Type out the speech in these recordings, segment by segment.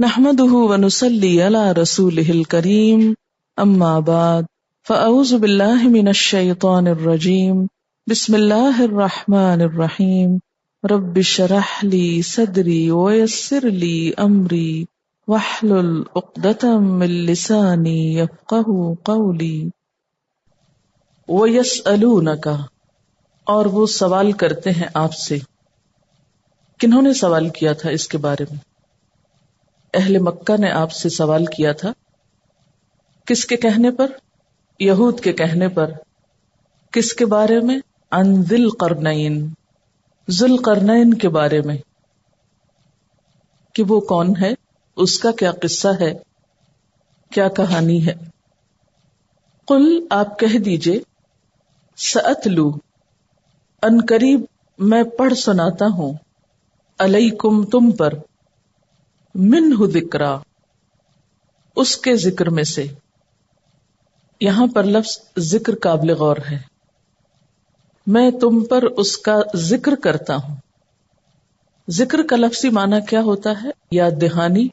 نحمده ونصلي على رسوله الكريم اما بعد فاعوذ بالله من الشيطان الرجيم بسم الله الرحمن الرحيم رب اشرح لي صدري ويسر لي امري واحلل عقدة من لساني يفقهوا قولي ويسألونك، اور وہ سوال کرتے ہیں آپ سے۔ کنہوں نے سوال کیا تھا اس کے بارے میں؟ اہل مکہ نے آپ سے سوال کیا تھا۔ کس کے کہنے پر؟ یہود کے کہنے پر۔ کس کے بارے میں؟ عن ذی القرنین، ذی القرنین کے بارے میں، کہ وہ کون ہے، اس کا کیا قصہ ہے، کیا کہانی ہے۔ قل، آپ کہہ دیجئے، سأتلو، ان قریب میں پڑھ سناتا ہوں، علیکم، تم پر، منہ ذکرا، اس کے ذکر میں سے۔ یہاں پر لفظ ذکر قابل غور ہے۔ میں تم پر اس کا ذکر کرتا ہوں۔ ذکر کا لفظی معنی کیا ہوتا ہے؟ یاد دہانی،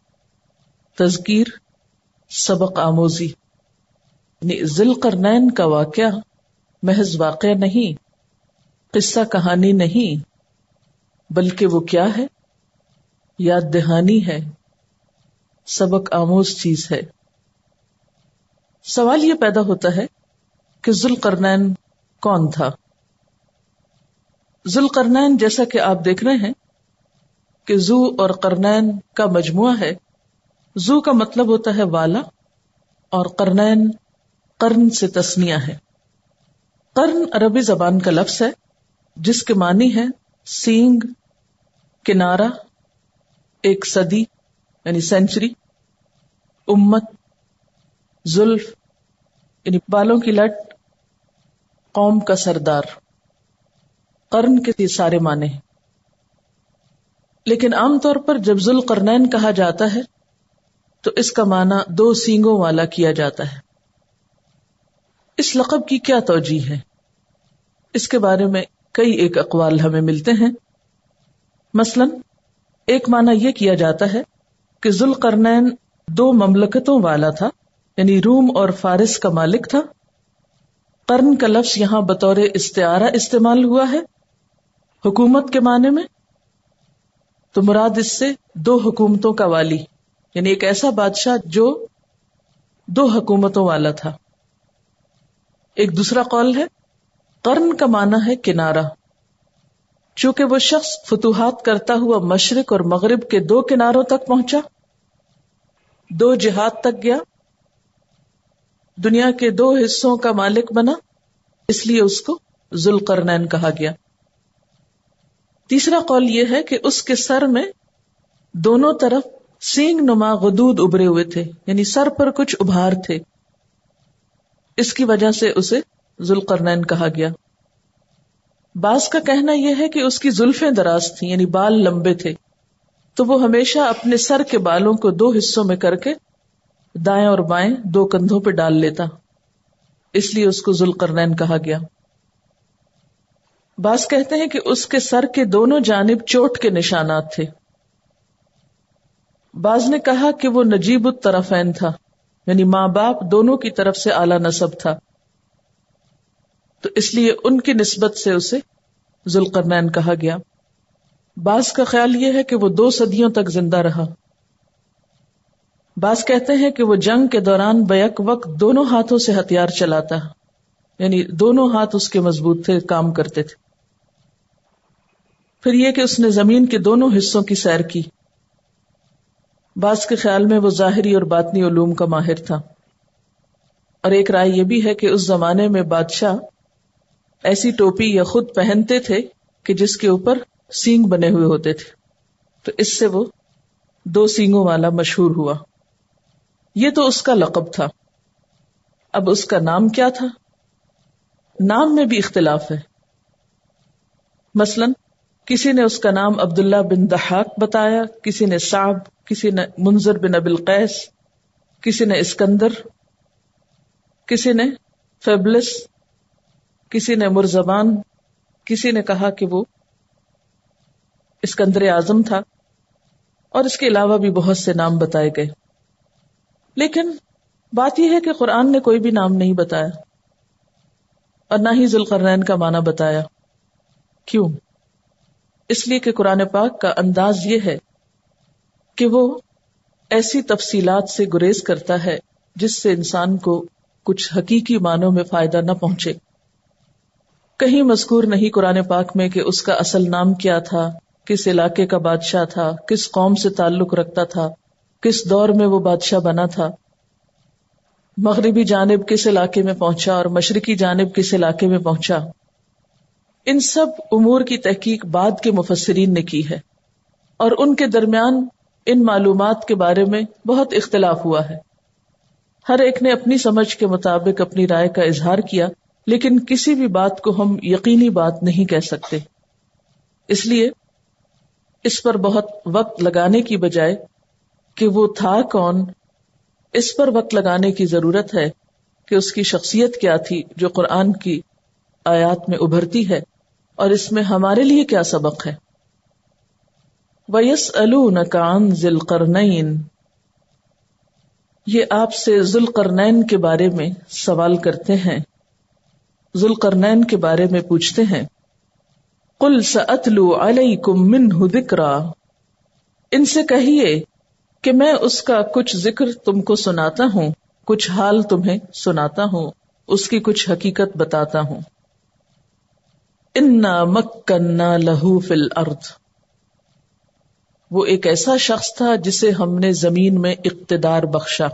تذکیر، سبق آموزی۔ یعنی ذی القرنین کا واقعہ محض واقعہ نہیں، قصہ کہانی نہیں، بلکہ وہ کیا ہے؟ یاد دہانی ہے، سبق آموز چیز ہے۔ سوال یہ پیدا ہوتا ہے کہ ذو القرنین کون تھا؟ ذو القرنین، جیسا کہ آپ دیکھ رہے ہیں کہ ذو اور قرنین کا مجموعہ ہے۔ ذو کا مطلب ہوتا ہے والا، اور قرنین قرن سے تثنیہ ہے۔ قرن عربی زبان کا لفظ ہے جس کے معنی ہے سینگ، کنارہ، ایک صدی یعنی سینچری، امت، زلف یعنی بالوں کی لٹ، قوم کا سردار۔ قرن کے یہ سارے معنی ہیں۔ لیکن عام طور پر جب ذو القرنین کہا جاتا ہے تو اس کا معنی دو سینگوں والا کیا جاتا ہے۔ اس لقب کی کیا توجیہ ہے؟ اس کے بارے میں کئی ایک اقوال ہمیں ملتے ہیں۔ مثلا ایک معنی یہ کیا جاتا ہے کہ ذو القرنین دو مملکتوں والا تھا، یعنی روم اور فارس کا مالک تھا۔ قرن کا لفظ یہاں بطور استعارہ استعمال ہوا ہے حکومت کے معنی میں، تو مراد اس سے دو حکومتوں کا والی، یعنی ایک ایسا بادشاہ جو دو حکومتوں والا تھا۔ ایک دوسرا قول ہے قرن کا معنی ہے کنارہ، چونکہ وہ شخص فتوحات کرتا ہوا مشرق اور مغرب کے دو کناروں تک پہنچا، دو جہات تک گیا، دنیا کے دو حصوں کا مالک بنا، اس لیے اس کو ذو القرنین کہا گیا۔ تیسرا قول یہ ہے کہ اس کے سر میں دونوں طرف سینگ نما غدود ابھرے ہوئے تھے، یعنی سر پر کچھ ابھار تھے، اس کی وجہ سے اسے ذو القرنین کہا گیا۔ بعض کا کہنا یہ ہے کہ اس کی زلفیں دراز تھیں، یعنی بال لمبے تھے، تو وہ ہمیشہ اپنے سر کے بالوں کو دو حصوں میں کر کے دائیں اور بائیں دو کندھوں پہ ڈال لیتا، اس لیے اس کو ذو القرنین کہا گیا۔ بعض کہتے ہیں کہ اس کے سر کے دونوں جانب چوٹ کے نشانات تھے۔ بعض نے کہا کہ وہ نجیب الطرفین تھا، یعنی ماں باپ دونوں کی طرف سے اعلی نسب تھا، تو اس لیے ان کی نسبت سے اسے ذو القرنین کہا گیا۔ بعض کا خیال یہ ہے کہ وہ 2 صدیوں تک زندہ رہا۔ بعض کہتے ہیں کہ وہ جنگ کے دوران بیک وقت دونوں ہاتھوں سے ہتھیار چلاتا، یعنی دونوں ہاتھ اس کے مضبوط تھے، کام کرتے تھے۔ پھر یہ کہ اس نے زمین کے دونوں حصوں کی سیر کی۔ بعض کے خیال میں وہ ظاہری اور باطنی علوم کا ماہر تھا۔ اور ایک رائے یہ بھی ہے کہ اس زمانے میں بادشاہ ایسی ٹوپی یا خود پہنتے تھے کہ جس کے اوپر سینگ بنے ہوئے ہوتے تھے، تو اس سے وہ 2 سینگوں والا مشہور ہوا۔ یہ تو اس کا لقب تھا۔ اب اس کا نام کیا تھا؟ نام میں بھی اختلاف ہے۔ مثلا کسی نے اس کا نام عبداللہ بن ضحاک بتایا، کسی نے صعب، کسی نے منذر بن ابی القیس، کسی نے اسکندر، کسی نے فیبلس، کسی نے مرزبان، کسی نے کہا کہ وہ اسکندر اعظم تھا، اور اس کے علاوہ بھی بہت سے نام بتائے گئے. لیکن بات یہ ہے کہ قرآن نے کوئی بھی نام نہیں بتایا اور نہ ہی ذوالقرنین کا معنی بتایا. کیوں؟ اس لیے کہ قرآن پاک کا انداز یہ ہے کہ وہ ایسی تفصیلات سے گریز کرتا ہے جس سے انسان کو کچھ حقیقی معنوں میں فائدہ نہ پہنچے. کہیں مذکور نہیں قرآن پاک میں کہ اس کا اصل نام کیا تھا، کس علاقے کا بادشاہ تھا، کس قوم سے تعلق رکھتا تھا، کس دور میں وہ بادشاہ بنا تھا، مغربی جانب کس علاقے میں پہنچا اور مشرقی جانب کس علاقے میں پہنچا. ان سب امور کی تحقیق بعد کے مفسرین نے کی ہے اور ان کے درمیان ان معلومات کے بارے میں بہت اختلاف ہوا ہے. ہر ایک نے اپنی سمجھ کے مطابق اپنی رائے کا اظہار کیا، لیکن کسی بھی بات کو ہم یقینی بات نہیں کہہ سکتے. اس لیے اس پر بہت وقت لگانے کی بجائے کہ وہ تھا کون، اس پر وقت لگانے کی ضرورت ہے کہ اس کی شخصیت کیا تھی جو قرآن کی آیات میں ابھرتی ہے اور اس میں ہمارے لیے کیا سبق ہے. وَيَسْأَلُونَكَ عَنْ ذِي الْقَرْنَيْنِ، یہ آپ سے ذوالقرنین کے بارے میں سوال کرتے ہیں، ذوالقرنین کے بارے میں پوچھتے ہیں. قُلْ سَأَتْلُو عَلَيْكُمْ مِنْهُ ذِكْرًا، ان سے کہیے کہ میں اس کا کچھ ذکر تم کو سناتا ہوں، کچھ حال تمہیں سناتا ہوں، اس کی کچھ حقیقت بتاتا ہوں. اِنَّا مَكَّنَّا لَهُ فِي الْأَرْضِ، وہ ایک ایسا شخص تھا جسے ہم نے زمین میں اقتدار بخشا.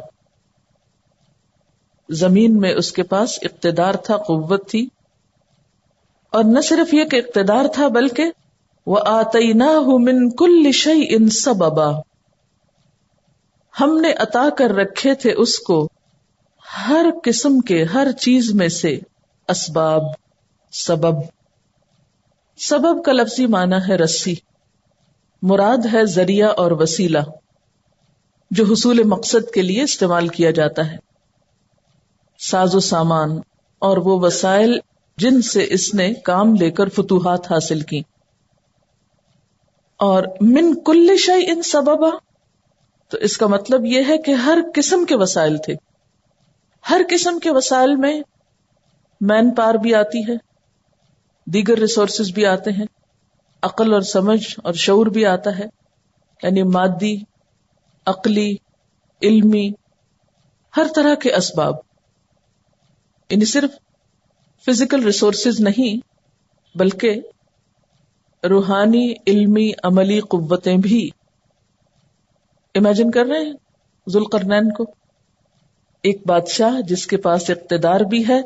زمین میں اس کے پاس اقتدار تھا، قوت تھی، اور نہ صرف یہ کہ اقتدار تھا بلکہ وَآتَيْنَاهُ مِن كُلِّ شَيْءٍ سَبَبًا، ہم نے عطا کر رکھے تھے اس کو ہر قسم کے، ہر چیز میں سے اسباب، سبب. سبب کا لفظی معنی ہے رسی، مراد ہے ذریعہ اور وسیلہ جو حصول مقصد کے لیے استعمال کیا جاتا ہے. ساز و سامان اور وہ وسائل جن سے اس نے کام لے کر فتوحات حاصل کی. اور من کل شیء سببا، تو اس کا مطلب یہ ہے کہ ہر قسم کے وسائل تھے. ہر قسم کے وسائل میں مین پاور بھی آتی ہے، دیگر ریسورسز بھی آتے ہیں، عقل اور سمجھ اور شعور بھی آتا ہے، یعنی مادی، عقلی، علمی، ہر طرح کے اسباب. یعنی صرف فزیکل ریسورسز نہیں بلکہ روحانی، علمی، عملی قوتیں بھی. امیجن کر رہے ہیں ذوالقرنین کو، ایک بادشاہ جس کے پاس اقتدار بھی ہے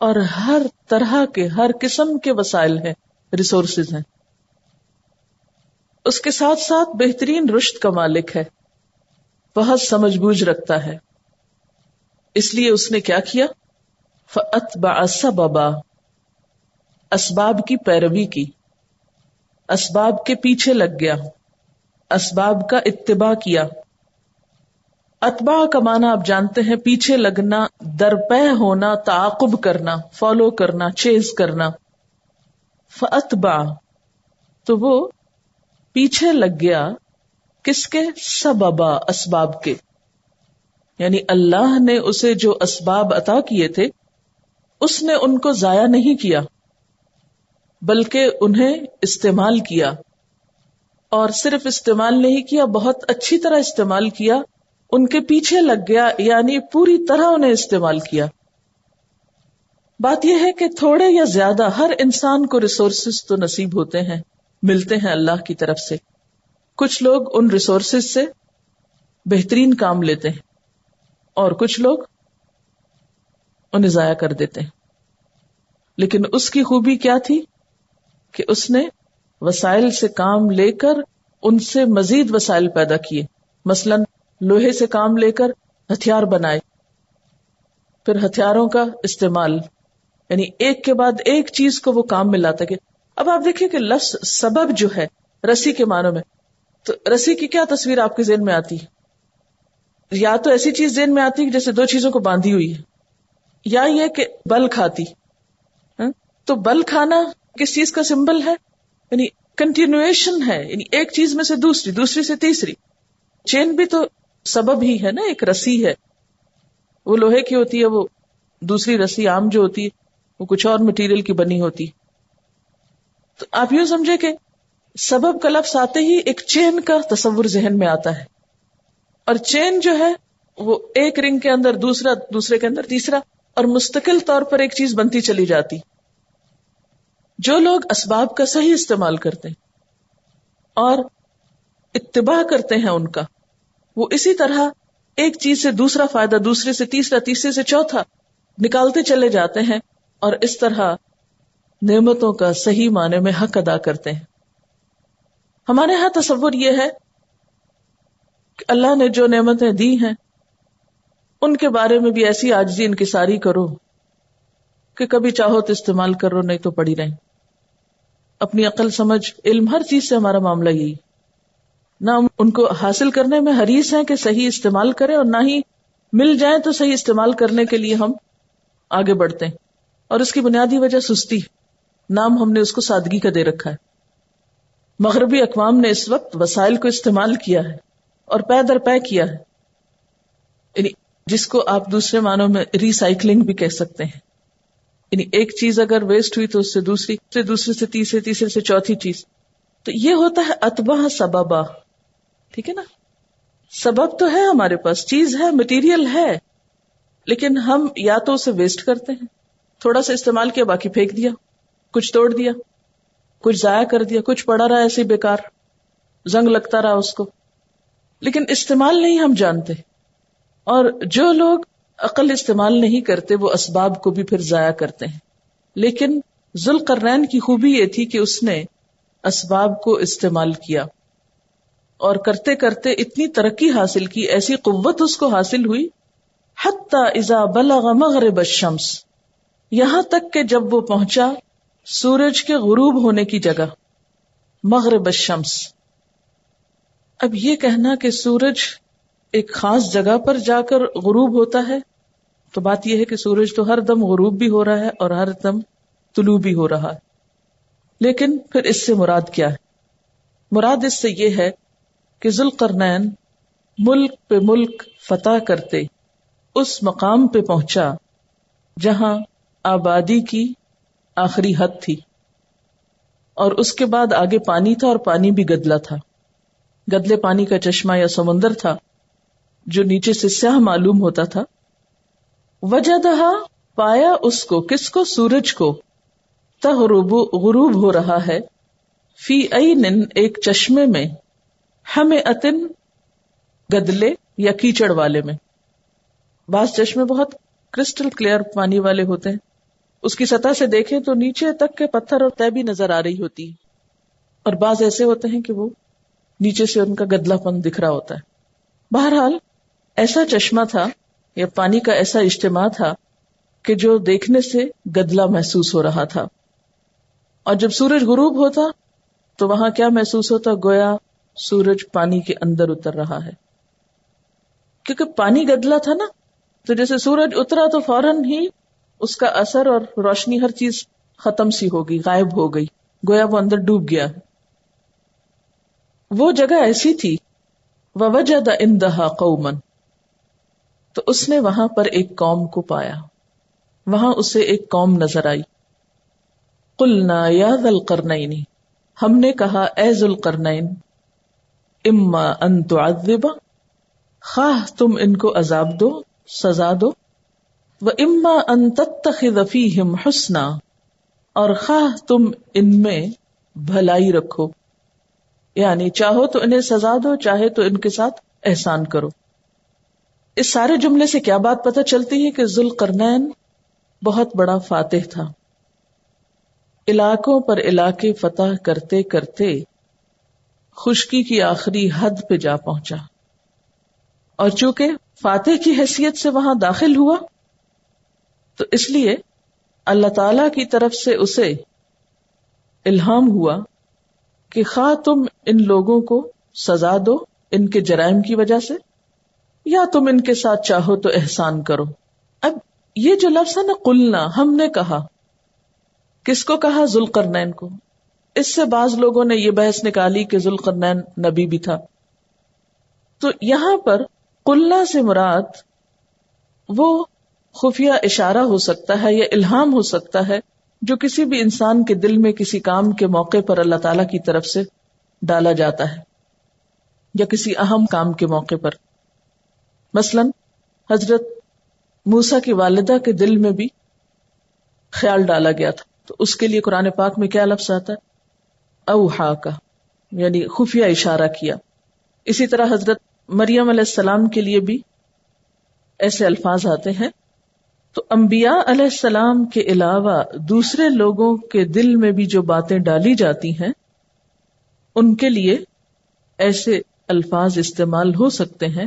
اور ہر طرح کے، ہر قسم کے وسائل ہیں، ریسورسز ہیں. اس کے ساتھ ساتھ بہترین رشد کا مالک ہے، بہت سمجھ بوجھ رکھتا ہے. اس لیے اس نے کیا کیا؟ فَأَتْبَعَ سَبَبًا، اسباب کی پیروی کی، اسباب کے پیچھے لگ گیا، اسباب کا اتباع کیا. اتباع کا معنی آپ جانتے ہیں، پیچھے لگنا، درپے ہونا، تعاقب کرنا، فالو کرنا، چیز کرنا. فَأَتْبَعَ، تو وہ پیچھے لگ گیا کس کے؟ سببا، اسباب کے. یعنی اللہ نے اسے جو اسباب عطا کیے تھے اس نے ان کو ضائع نہیں کیا بلکہ انہیں استعمال کیا، اور صرف استعمال نہیں کیا، بہت اچھی طرح استعمال کیا. ان کے پیچھے لگ گیا یعنی پوری طرح انہیں استعمال کیا. بات یہ ہے کہ تھوڑے یا زیادہ ہر انسان کو ریسورسز تو نصیب ہوتے ہیں، ملتے ہیں اللہ کی طرف سے. کچھ لوگ ان ریسورسز سے بہترین کام لیتے ہیں اور کچھ لوگ انہیں ضائع کر دیتے ہیں. لیکن اس کی خوبی کیا تھی کہ اس نے وسائل سے کام لے کر ان سے مزید وسائل پیدا کیے. مثلا لوہے سے کام لے کر ہتھیار بنائے، پھر ہتھیاروں کا استعمال، یعنی ایک کے بعد ایک چیز کو وہ کام میں لاتا گیا. اب آپ دیکھیں کہ لفظ سبب جو ہے رسی کے معنوں میں، تو رسی کی کیا تصویر آپ کے ذہن میں آتی ہے؟ یا تو ایسی چیز ذہن میں آتی ہے جیسے دو چیزوں کو باندھی ہوئی ہے، یا یہ کہ بل کھاتی. تو بل کھانا کس چیز کا سمبل ہے؟ یعنی کنٹینویشن ہے، یعنی ایک چیز میں سے دوسری، دوسری سے تیسری. چین بھی تو سبب ہی ہے نا، ایک رسی ہے، وہ لوہے کی ہوتی ہے، وہ دوسری رسی عام جو ہوتی ہے وہ کچھ اور مٹیریل کی بنی ہوتی. تو آپ یوں سمجھے کہ سبب کا لفظ آتے ہی ایک چین کا تصور ذہن میں آتا ہے، اور چین جو ہے وہ ایک رنگ کے اندر دوسرا، دوسرے کے اندر تیسرا، اور مستقل طور پر ایک چیز بنتی چلی جاتی. جو لوگ اسباب کا صحیح استعمال کرتے ہیں اور اتباع کرتے ہیں ان کا، وہ اسی طرح ایک چیز سے دوسرا فائدہ، دوسرے سے تیسرا، تیسرے سے چوتھا نکالتے چلے جاتے ہیں، اور اس طرح نعمتوں کا صحیح معنی میں حق ادا کرتے ہیں. ہمارے ہاں تصور یہ ہے کہ اللہ نے جو نعمتیں دی ہیں ان کے بارے میں بھی ایسی عاجزی انکساری کرو کہ کبھی چاہو تو استعمال کرو، نہیں تو پڑی رہیں. اپنی عقل، سمجھ، علم، ہر چیز سے ہمارا معاملہ یہی، نہ ہم ان کو حاصل کرنے میں حریص ہیں کہ صحیح استعمال کریں، اور نہ ہی مل جائیں تو صحیح استعمال کرنے کے لیے ہم آگے بڑھتے ہیں. اور اس کی بنیادی وجہ سستی، نام ہم نے اس کو سادگی کا دے رکھا ہے. مغربی اقوام نے اس وقت وسائل کو استعمال کیا ہے اور پے در پے کیا ہے، یعنی جس کو آپ دوسرے معنوں میں ری سائیکلنگ بھی کہہ سکتے ہیں. یعنی ایک چیز اگر ویسٹ ہوئی تو اس سے دوسری، پھر دوسرے سے تیسرے، تیسرے سے چوتھی چیز. تو یہ ہوتا ہے اتباع سببا. ٹھیک ہے نا، سبب تو ہے ہمارے پاس، چیز ہے، مٹیریل ہے، لیکن ہم یا تو اسے ویسٹ کرتے ہیں، تھوڑا سا استعمال کیا باقی پھینک دیا، کچھ توڑ دیا، کچھ ضائع کر دیا، کچھ پڑا رہا ایسے بیکار، زنگ لگتا رہا اس کو، لیکن استعمال نہیں ہم جانتے. اور جو لوگ عقل استعمال نہیں کرتے وہ اسباب کو بھی پھر ضائع کرتے ہیں. لیکن ذوالقرنین کی خوبی یہ تھی کہ اس نے اسباب کو استعمال کیا، اور کرتے کرتے اتنی ترقی حاصل کی، ایسی قوت اس کو حاصل ہوئی، حتی اذا بلغ مغرب الشمس، یہاں تک کہ جب وہ پہنچا سورج کے غروب ہونے کی جگہ، مغرب الشمس. اب یہ کہنا کہ سورج ایک خاص جگہ پر جا کر غروب ہوتا ہے، تو بات یہ ہے کہ سورج تو ہر دم غروب بھی ہو رہا ہے اور ہر دم طلوع بھی ہو رہا ہے. لیکن پھر اس سے مراد کیا ہے؟ مراد اس سے یہ ہے کہ ذوالقرنین ملک پہ ملک فتح کرتے اس مقام پہ پہنچا جہاں آبادی کی آخری حد تھی، اور اس کے بعد آگے پانی تھا، اور پانی بھی گدلا تھا، گدلے پانی کا چشمہ یا سمندر تھا جو نیچے سے سیاہ معلوم ہوتا تھا. وجدہا، پایا اس کو، کس کو؟ سورج کو، تغرب، غروب ہو رہا ہے، فی عین، ایک چشمے میں، حمئۃ، گدلے یا کیچڑ والے میں. بعض چشمے بہت کرسٹل کلیئر پانی والے ہوتے ہیں، اس کی سطح سے دیکھیں تو نیچے تک کے پتھر اور تہہ بھی نظر آ رہی ہوتی ہے، اور بعض ایسے ہوتے ہیں کہ وہ نیچے سے ان کا گدلا پن دکھ رہا ہوتا ہے. بہرحال ایسا چشمہ تھا یا پانی کا ایسا اجتماع تھا کہ جو دیکھنے سے گدلا محسوس ہو رہا تھا. اور جب سورج غروب ہوتا تو وہاں کیا محسوس ہوتا؟ گویا سورج پانی کے اندر اتر رہا ہے، کیونکہ پانی گدلا تھا نا. تو جیسے سورج اترا تو فوراً ہی اس کا اثر اور روشنی، ہر چیز ختم سی ہو گئی، غائب ہو گئی، گویا وہ اندر ڈوب گیا. وہ جگہ ایسی تھی، ووجد عندہا قوما، تو اس نے وہاں پر ایک قوم کو پایا، وہاں اسے ایک قوم نظر آئی. قلنا یا ذا القرنین، ہم نے کہا اے ذوالقرنین، اما ان تعذب، خواہ تم ان کو عذاب دو، سزا دو، و اما ان تتخذ فیہم حسنا، اور خواہ تم ان میں بھلائی رکھو، یعنی چاہو تو انہیں سزا دو، چاہے تو ان کے ساتھ احسان کرو. اس سارے جملے سے کیا بات پتہ چلتی ہے کہ ذوالقرنین بہت بڑا فاتح تھا، علاقوں پر علاقے فتح کرتے کرتے خشکی کی آخری حد پہ جا پہنچا، اور چونکہ فاتح کی حیثیت سے وہاں داخل ہوا تو اس لیے اللہ تعالی کی طرف سے اسے الہام ہوا کہ خواہ تم ان لوگوں کو سزا دو ان کے جرائم کی وجہ سے، یا تم ان کے ساتھ چاہو تو احسان کرو. اب یہ جو لفظ ہے نا، قلنا، ہم نے کہا، کس کو کہا؟ ذوالقرنین کو. اس سے بعض لوگوں نے یہ بحث نکالی کہ ذوالقرنین نبی بھی تھا. تو یہاں پر قلنا سے مراد وہ خفیہ اشارہ ہو سکتا ہے یا الہام ہو سکتا ہے جو کسی بھی انسان کے دل میں کسی کام کے موقع پر اللہ تعالیٰ کی طرف سے ڈالا جاتا ہے یا کسی اہم کام کے موقع پر. مثلا حضرت موسیٰ کی والدہ کے دل میں بھی خیال ڈالا گیا تھا, تو اس کے لیے قرآن پاک میں کیا لفظ آتا ہے؟ اوحا کا, یعنی خفیہ اشارہ کیا. اسی طرح حضرت مریم علیہ السلام کے لیے بھی ایسے الفاظ آتے ہیں. تو انبیاء علیہ السلام کے علاوہ دوسرے لوگوں کے دل میں بھی جو باتیں ڈالی جاتی ہیں ان کے لیے ایسے الفاظ استعمال ہو سکتے ہیں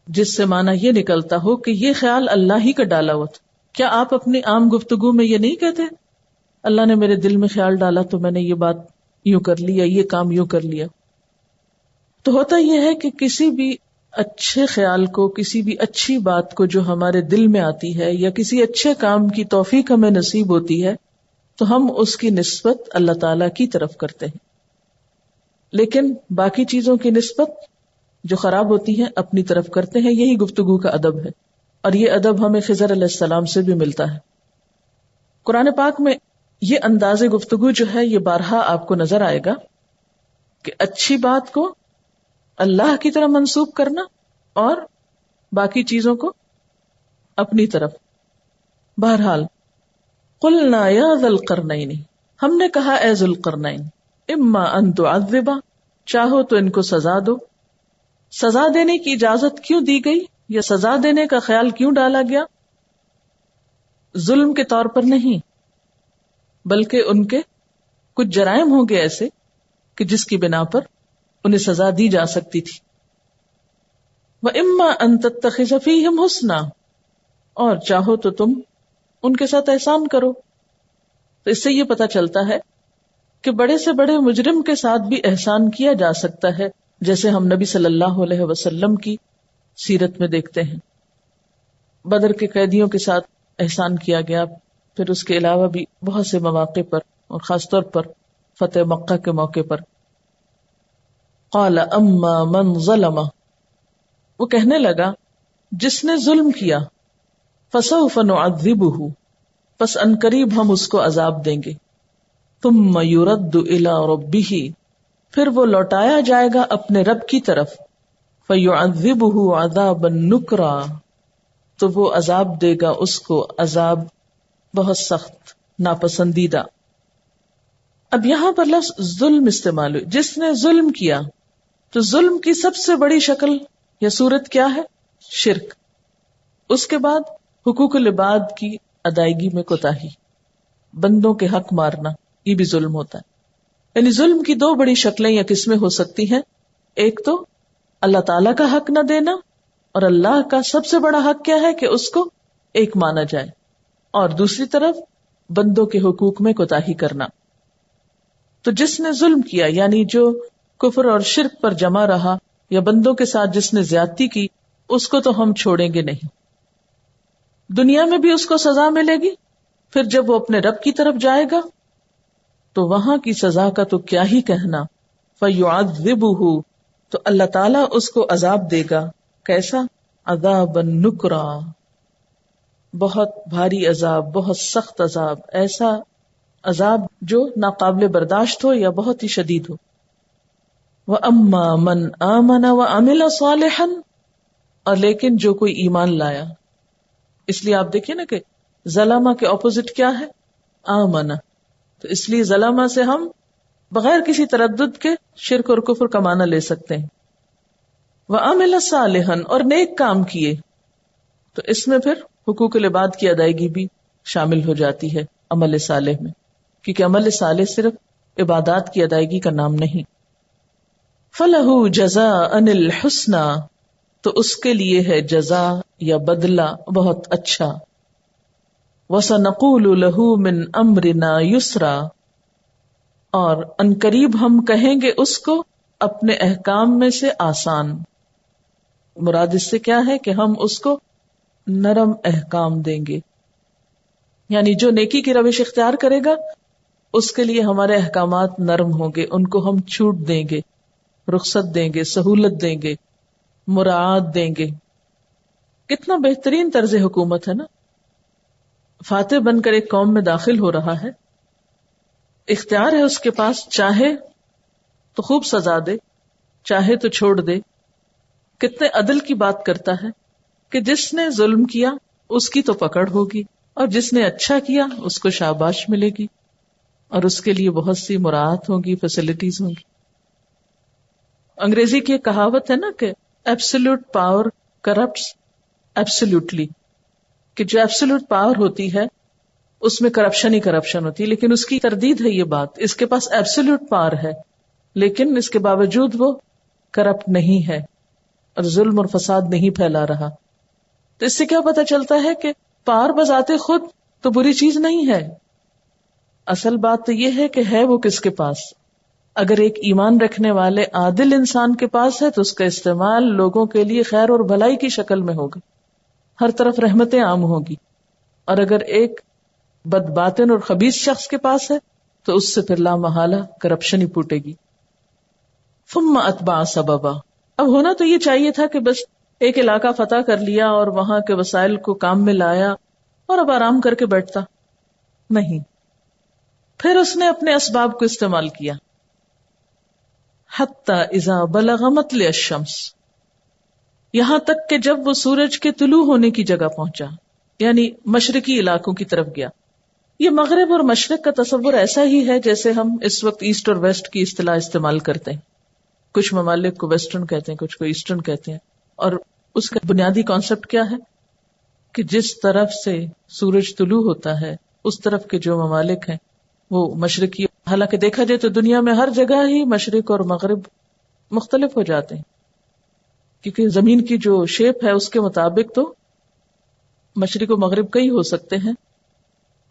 جس سے معنی یہ نکلتا ہو کہ یہ خیال اللہ ہی کا ڈالا ہوا تھا. کیا آپ اپنی عام گفتگو میں یہ نہیں کہتے اللہ نے میرے دل میں خیال ڈالا تو میں نے یہ بات یوں کر لی یا یہ کام یوں کر لیا؟ تو ہوتا یہ ہے کہ کسی بھی اچھے خیال کو, کسی بھی اچھی بات کو جو ہمارے دل میں آتی ہے یا کسی اچھے کام کی توفیق ہمیں نصیب ہوتی ہے تو ہم اس کی نسبت اللہ تعالی کی طرف کرتے ہیں, لیکن باقی چیزوں کی نسبت جو خراب ہوتی ہیں اپنی طرف کرتے ہیں. یہی گفتگو کا ادب ہے, اور یہ ادب ہمیں خضر علیہ السلام سے بھی ملتا ہے. قرآن پاک میں یہ انداز گفتگو جو ہے یہ بارہا آپ کو نظر آئے گا کہ اچھی بات کو اللہ کی طرف منسوب کرنا اور باقی چیزوں کو اپنی طرف. بہرحال قلنا یا ذا القرنین, ہم نے کہا اے ذو القرنین, اما ان تعذب, چاہو تو ان کو سزا دو. سزا دینے کی اجازت کیوں دی گئی یا سزا دینے کا خیال کیوں ڈالا گیا؟ ظلم کے طور پر نہیں, بلکہ ان کے کچھ جرائم ہوں گے ایسے کہ جس کی بنا پر انہیں سزا دی جا سکتی تھی. وَإِمَّا أَن تَتَّخِذَ فِيهِمْ حُسْنًا, اور چاہو تو تم ان کے ساتھ احسان کرو. تو اس سے یہ پتہ چلتا ہے کہ بڑے سے بڑے مجرم کے ساتھ بھی احسان کیا جا سکتا ہے, جیسے ہم نبی صلی اللہ علیہ وسلم کی سیرت میں دیکھتے ہیں. بدر کے قیدیوں کے ساتھ احسان کیا گیا, پھر اس کے علاوہ بھی بہت سے مواقع پر اور خاص طور پر فتح مکہ کے موقع پر. قال اما من ظلم, وہ کہنے لگا جس نے ظلم کیا, فسوف نعذبه, پس انقریب ہم اس کو عذاب دیں گے. ثم يرد الى ربه, پھر وہ لوٹایا جائے گا اپنے رب کی طرف. فيعذبه عذابا نکرا, تو وہ عذاب دے گا اس کو عذاب بہت سخت, ناپسندیدہ. اب یہاں پر لفظ ظلم استعمال ہوئی, جس نے ظلم کیا. تو ظلم کی سب سے بڑی شکل یا صورت کیا ہے؟ شرک. اس کے بعد حقوق العباد کی ادائیگی میں کوتاہی, بندوں کے حق مارنا, یہ بھی ظلم ہوتا ہے. یعنی ظلم کی دو بڑی شکلیں یا قسمیں ہو سکتی ہیں. ایک تو اللہ تعالیٰ کا حق نہ دینا, اور اللہ کا سب سے بڑا حق کیا ہے کہ اس کو ایک مانا جائے, اور دوسری طرف بندوں کے حقوق میں کوتاہی کرنا. تو جس نے ظلم کیا یعنی جو کفر اور شرک پر جمع رہا یا بندوں کے ساتھ جس نے زیادتی کی, اس کو تو ہم چھوڑیں گے نہیں. دنیا میں بھی اس کو سزا ملے گی, پھر جب وہ اپنے رب کی طرف جائے گا تو وہاں کی سزا کا تو کیا ہی کہنا. فَيُعَذِّبُهُ, تو اللہ تعالیٰ اس کو عذاب دے گا. کیسا؟ عذابا نکرا, بہت بھاری عذاب, بہت سخت عذاب, ایسا عذاب جو ناقابل برداشت ہو یا بہت ہی شدید ہو. وَأَمَّا مَنْ آمَنَ وَعَمِلَ صَالِحًا, اور لیکن جو کوئی ایمان لایا. اس لیے آپ دیکھیں نا کہ ظلمہ کے اپوزٹ کیا ہے؟ آمنہ. تو اس لیے ظلمہ سے ہم بغیر کسی تردد کے شرک اور کفر کا معنی لے سکتے ہیں. وَعَمِلَ صَالِحًا, اور نیک کام کیے. تو اس میں پھر حقوق العباد کی ادائیگی بھی شامل ہو جاتی ہے عمل صالح میں, کیونکہ عمل صالح صرف عبادات کی ادائیگی کا نام نہیں. فَلَهُ جَزَاءً الْحُسْنَى, تو اس کے لیے ہے جزا یا بدلہ بہت اچھا. وَسَنَقُولُ لَهُ مِنْ أَمْرِنَا يُسْرًا, اور عنقریب ہم کہیں گے اس کو اپنے احکام میں سے آسان. مراد اس سے کیا ہے کہ ہم اس کو نرم احکام دیں گے, یعنی جو نیکی کی روش اختیار کرے گا اس کے لیے ہمارے احکامات نرم ہوں گے, ان کو ہم چھوٹ دیں گے, رخصت دیں گے, سہولت دیں گے, مراعات دیں گے. کتنا بہترین طرز حکومت ہے نا. فاتح بن کر ایک قوم میں داخل ہو رہا ہے, اختیار ہے اس کے پاس, چاہے تو خوب سزا دے, چاہے تو چھوڑ دے. کتنے عدل کی بات کرتا ہے کہ جس نے ظلم کیا اس کی تو پکڑ ہوگی, اور جس نے اچھا کیا اس کو شاباش ملے گی, اور اس کے لیے بہت سی مراعات ہوں گی, فیسلٹیز ہوں گی. انگریزی کی ایک کہاوت ہے نا کہ ایبسولوٹ پاور کرپٹس ایبسولوٹلی, کہ جو ایبسولوٹ پاور ہوتی ہے اس میں کرپشن ہی کرپشن ہوتی ہے. لیکن اس کی تردید ہے یہ بات, اس کے پاس ایبسولوٹ پاور ہے لیکن اس کے باوجود وہ کرپٹ نہیں ہے اور ظلم اور فساد نہیں پھیلا رہا. تو اس سے کیا پتہ چلتا ہے کہ پاور بذات خود تو بری چیز نہیں ہے. اصل بات تو یہ ہے کہ ہے وہ کس کے پاس. اگر ایک ایمان رکھنے والے عادل انسان کے پاس ہے تو اس کا استعمال لوگوں کے لیے خیر اور بھلائی کی شکل میں ہوگا, ہر طرف رحمتیں عام ہوگی. اور اگر ایک بدباطن اور خبیث شخص کے پاس ہے تو اس سے پھر لا محالہ کرپشن ہی پھوٹے گی. ثم اتبع سببا. اب ہونا تو یہ چاہیے تھا کہ بس ایک علاقہ فتح کر لیا اور وہاں کے وسائل کو کام میں لایا اور اب آرام کر کے بیٹھتا. نہیں, پھر اس نے اپنے اسباب کو استعمال کیا. حتی اذا بلغ مطلع الشمس, یہاں تک کہ جب وہ سورج کے طلوع ہونے کی جگہ پہنچا, یعنی مشرقی علاقوں کی طرف گیا. یہ مغرب اور مشرق کا تصور ایسا ہی ہے جیسے ہم اس وقت ایسٹ اور ویسٹ کی اصطلاح استعمال کرتے ہیں. کچھ ممالک کو ویسٹرن کہتے ہیں, کچھ کو ایسٹرن کہتے ہیں. اور اس کا بنیادی کانسیپٹ کیا ہے کہ جس طرف سے سورج طلوع ہوتا ہے اس طرف کے جو ممالک ہیں وہ مشرقی. حالانکہ دیکھا جائے تو دنیا میں ہر جگہ ہی مشرق اور مغرب مختلف ہو جاتے ہیں, کیونکہ زمین کی جو شیپ ہے اس کے مطابق تو مشرق و مغرب کئی ہو سکتے ہیں.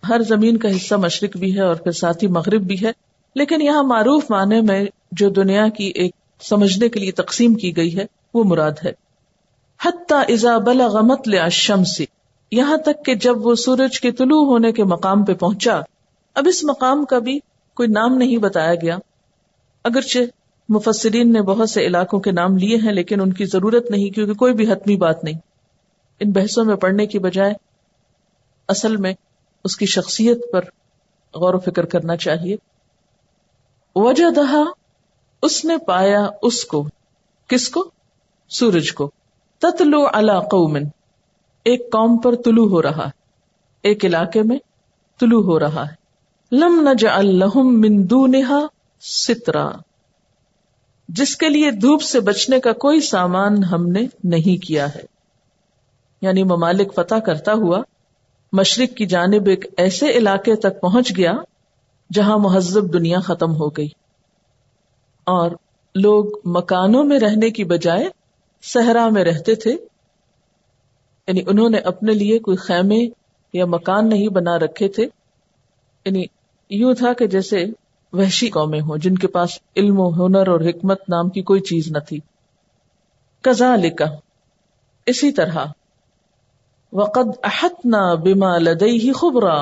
ہر زمین کا حصہ مشرق بھی ہے اور پھر ساتھ ہی مغرب بھی ہے. لیکن یہاں معروف معنی میں جو دنیا کی ایک سمجھنے کے لیے تقسیم کی گئی ہے وہ مراد ہے. حتی اذا بلغ مطلع الشمس, یہاں تک کہ جب وہ سورج کے طلوع ہونے کے مقام پہ پہنچا. اب اس مقام کا بھی کوئی نام نہیں بتایا گیا, اگرچہ مفسرین نے بہت سے علاقوں کے نام لیے ہیں لیکن ان کی ضرورت نہیں, کیونکہ کوئی بھی حتمی بات نہیں. ان بحثوں میں پڑھنے کی بجائے اصل میں اس کی شخصیت پر غور و فکر کرنا چاہیے. وجدہا, اس نے پایا اس کو, کس کو؟ سورج کو. تطلع علی قوم, ایک قوم پر طلوع ہو رہا ہے, ایک علاقے میں طلوع ہو رہا ہے. لم نجعل لہم من دونہا سترا, جس کے لیے دھوپ سے بچنے کا کوئی سامان ہم نے نہیں کیا ہے. یعنی ممالک فتح کرتا ہوا مشرق کی جانب ایک ایسے علاقے تک پہنچ گیا جہاں مہذب دنیا ختم ہو گئی اور لوگ مکانوں میں رہنے کی بجائے صحرا میں رہتے تھے. یعنی انہوں نے اپنے لیے کوئی خیمے یا مکان نہیں بنا رکھے تھے. یعنی یوں تھا کہ جیسے وحشی قومیں ہوں جن کے پاس علم و ہنر اور حکمت نام کی کوئی چیز نہ تھی. کذالک, اسی طرح. وقد احطنا بما لدیہ خبرا,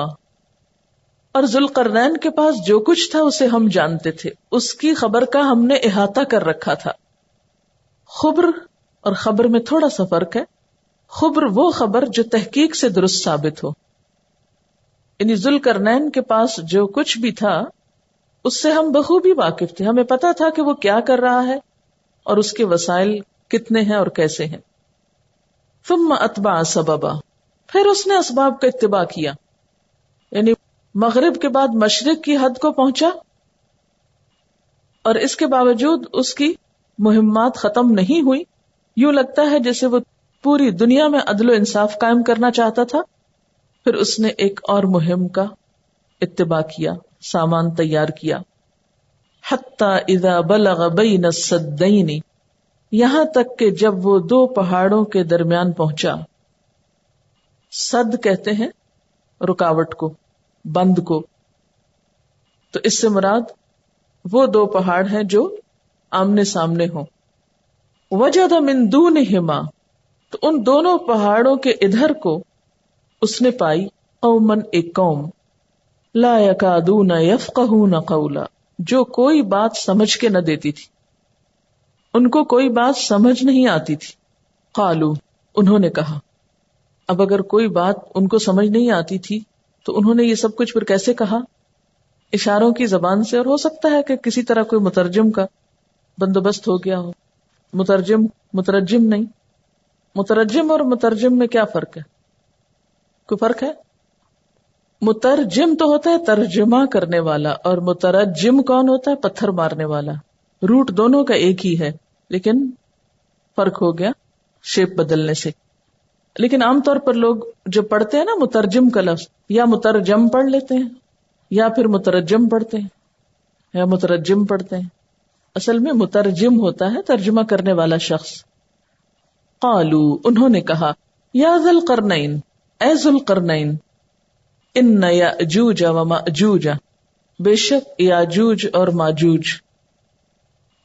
اور ذوالقرنین کے پاس جو کچھ تھا اسے ہم جانتے تھے, اس کی خبر کا ہم نے احاطہ کر رکھا تھا. خبر اور خبر میں تھوڑا سا فرق ہے. خبر وہ خبر جو تحقیق سے درست ثابت ہو. یعنی ذوالقرنین کے پاس جو کچھ بھی تھا اس سے ہم بخوبی واقف تھے, ہمیں پتا تھا کہ وہ کیا کر رہا ہے اور اس کے وسائل کتنے ہیں اور کیسے ہیں. ثم اتبع سببا, پھر اس نے اسباب کا اتباع کیا. یعنی مغرب کے بعد مشرق کی حد کو پہنچا اور اس کے باوجود اس کی مہمات ختم نہیں ہوئی. یوں لگتا ہے جیسے وہ پوری دنیا میں عدل و انصاف قائم کرنا چاہتا تھا. پھر اس نے ایک اور مہم کا اتباع کیا, سامان تیار کیا. حتی اذا بلغ بین السدین, یہاں تک کہ جب وہ دو پہاڑوں کے درمیان پہنچا. سد کہتے ہیں رکاوٹ کو, بند کو. تو اس سے مراد وہ دو پہاڑ ہیں جو آمنے سامنے ہوں. وجد من دونہما, تو ان دونوں پہاڑوں کے ادھر کو اس نے پائی قومن, ایک قوم. لا یکادون یفقہون قولا, جو کوئی بات سمجھ کے نہ دیتی تھی, ان کو کوئی بات سمجھ نہیں آتی تھی. قالوا انہوں نے کہا. اب اگر کوئی بات ان کو سمجھ نہیں آتی تھی تو انہوں نے یہ سب کچھ پھر کیسے کہا؟ اشاروں کی زبان سے، اور ہو سکتا ہے کہ کسی طرح کوئی مترجم کا بندوبست ہو گیا ہو. مترجم نہیں. مترجم اور مترجم میں کیا فرق ہے؟ کوئی فرق ہے؟ مترجم تو ہوتا ہے ترجمہ کرنے والا، اور مترجم کون ہوتا ہے؟ پتھر مارنے والا. روٹ دونوں کا ایک ہی ہے، لیکن فرق ہو گیا شیپ بدلنے سے. لیکن عام طور پر لوگ جو پڑھتے ہیں نا مترجم کا لفظ، یا مترجم پڑھ لیتے ہیں یا پھر مترجم پڑھتے ہیں یا مترجم پڑھتے ہیں. اصل میں مترجم ہوتا ہے ترجمہ کرنے والا شخص. قالو انہوں نے کہا یا ذی القرنین، اے ذو القرنین، ان یاجوج و ماجوج، بے شک یاجوج اور ماجوج،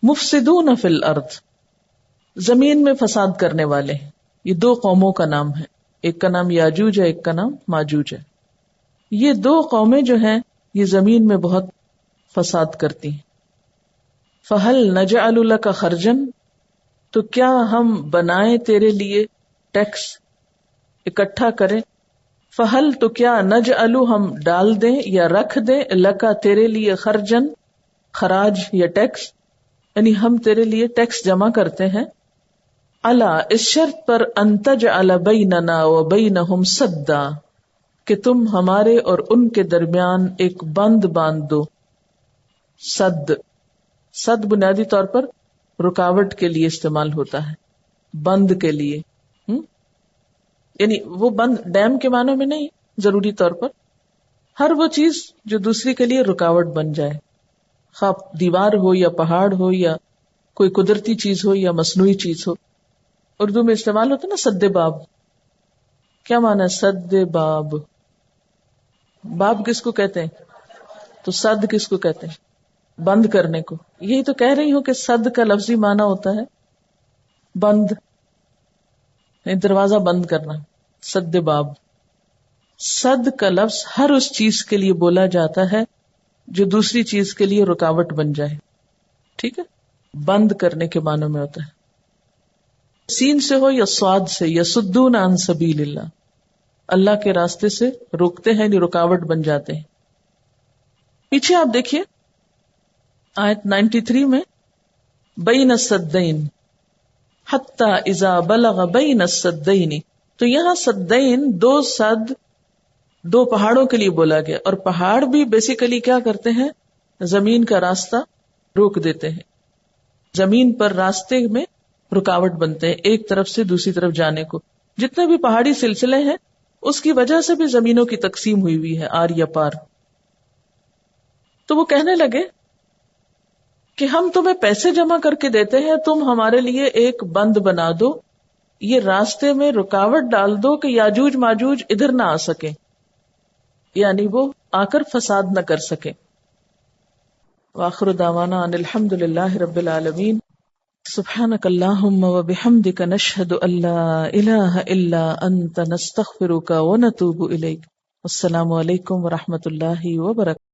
مفسدون فی الارض، زمین میں فساد کرنے والے ہیں. یہ دو قوموں کا نام ہے، ایک کا نام یاجوج ہے، ایک کا نام ماجوج ہے. یہ دو قومیں جو ہیں یہ زمین میں بہت فساد کرتی ہیں. فہل نجعل لک خرجن، تو کیا ہم بنائیں تیرے لیے ٹیکس، اکٹھا کریں. فہل تو کیا، نجعل ہم ڈال دیں یا رکھ دیں، لکا تیرے لیے، خرجن خراج یا ٹیکس، یعنی ہم تیرے لیے ٹیکس جمع کرتے ہیں. الا اس شرط پر، ان تجعل بیننا و بینہم سدا، کہ تم ہمارے اور ان کے درمیان ایک بند باندھ دو. صد بنیادی طور پر رکاوٹ کے لیے استعمال ہوتا ہے، بند کے لیے. یعنی وہ بند ڈیم کے معنوں میں نہیں، ضروری طور پر ہر وہ چیز جو دوسری کے لیے رکاوٹ بن جائے، خواہ دیوار ہو یا پہاڑ ہو یا کوئی قدرتی چیز ہو یا مصنوعی چیز ہو. اردو میں استعمال ہوتا ہے نا سد باب. کیا معنی ہے سد باب؟ باب کس کو کہتے ہیں؟ تو سد کس کو کہتے ہیں؟ بند کرنے کو. یہی تو کہہ رہی ہوں کہ سد کا لفظی معنی ہوتا ہے بند، دروازہ بند کرنا. سد باب. سد کا لفظ ہر اس چیز کے لیے بولا جاتا ہے جو دوسری چیز کے لیے رکاوٹ بن جائے. ٹھیک ہے، بند کرنے کے معنوں میں ہوتا ہے. سین سے ہو یا صاد سے، یصدون عن سبیل اللہ، اللہ کے راستے سے روکتے ہیں، یعنی رکاوٹ بن جاتے ہیں. پیچھے آپ دیکھیے آیت 93 میں، بین السدین حتی اذا بلغ بین السدین، تو یہاں سدین دو سد، دو پہاڑوں کے لیے بولا گیا. اور پہاڑ بھی بیسیکلی کیا کرتے ہیں؟ زمین کا راستہ روک دیتے ہیں، زمین پر راستے میں رکاوٹ بنتے ہیں ایک طرف سے دوسری طرف جانے کو. جتنے بھی پہاڑی سلسلے ہیں اس کی وجہ سے بھی زمینوں کی تقسیم ہوئی ہے آر یا پار. تو وہ کہنے لگے کہ ہم تمہیں پیسے جمع کر کے دیتے ہیں، تم ہمارے لیے ایک بند بنا دو، یہ راستے میں رکاوٹ ڈال دو کہ یاجوج ماجوج ادھر نہ آ سکیں، یعنی وہ آ کر فساد نہ کر سکیں. وآخر دعوانا ان الحمد للہ رب العالمین. سبحانک اللہم وبحمدک، نشہد ان لا الہ الا انت، نستغفرک ونتوب الیک. السلام علیکم ورحمۃ اللہ وبرکاتہ.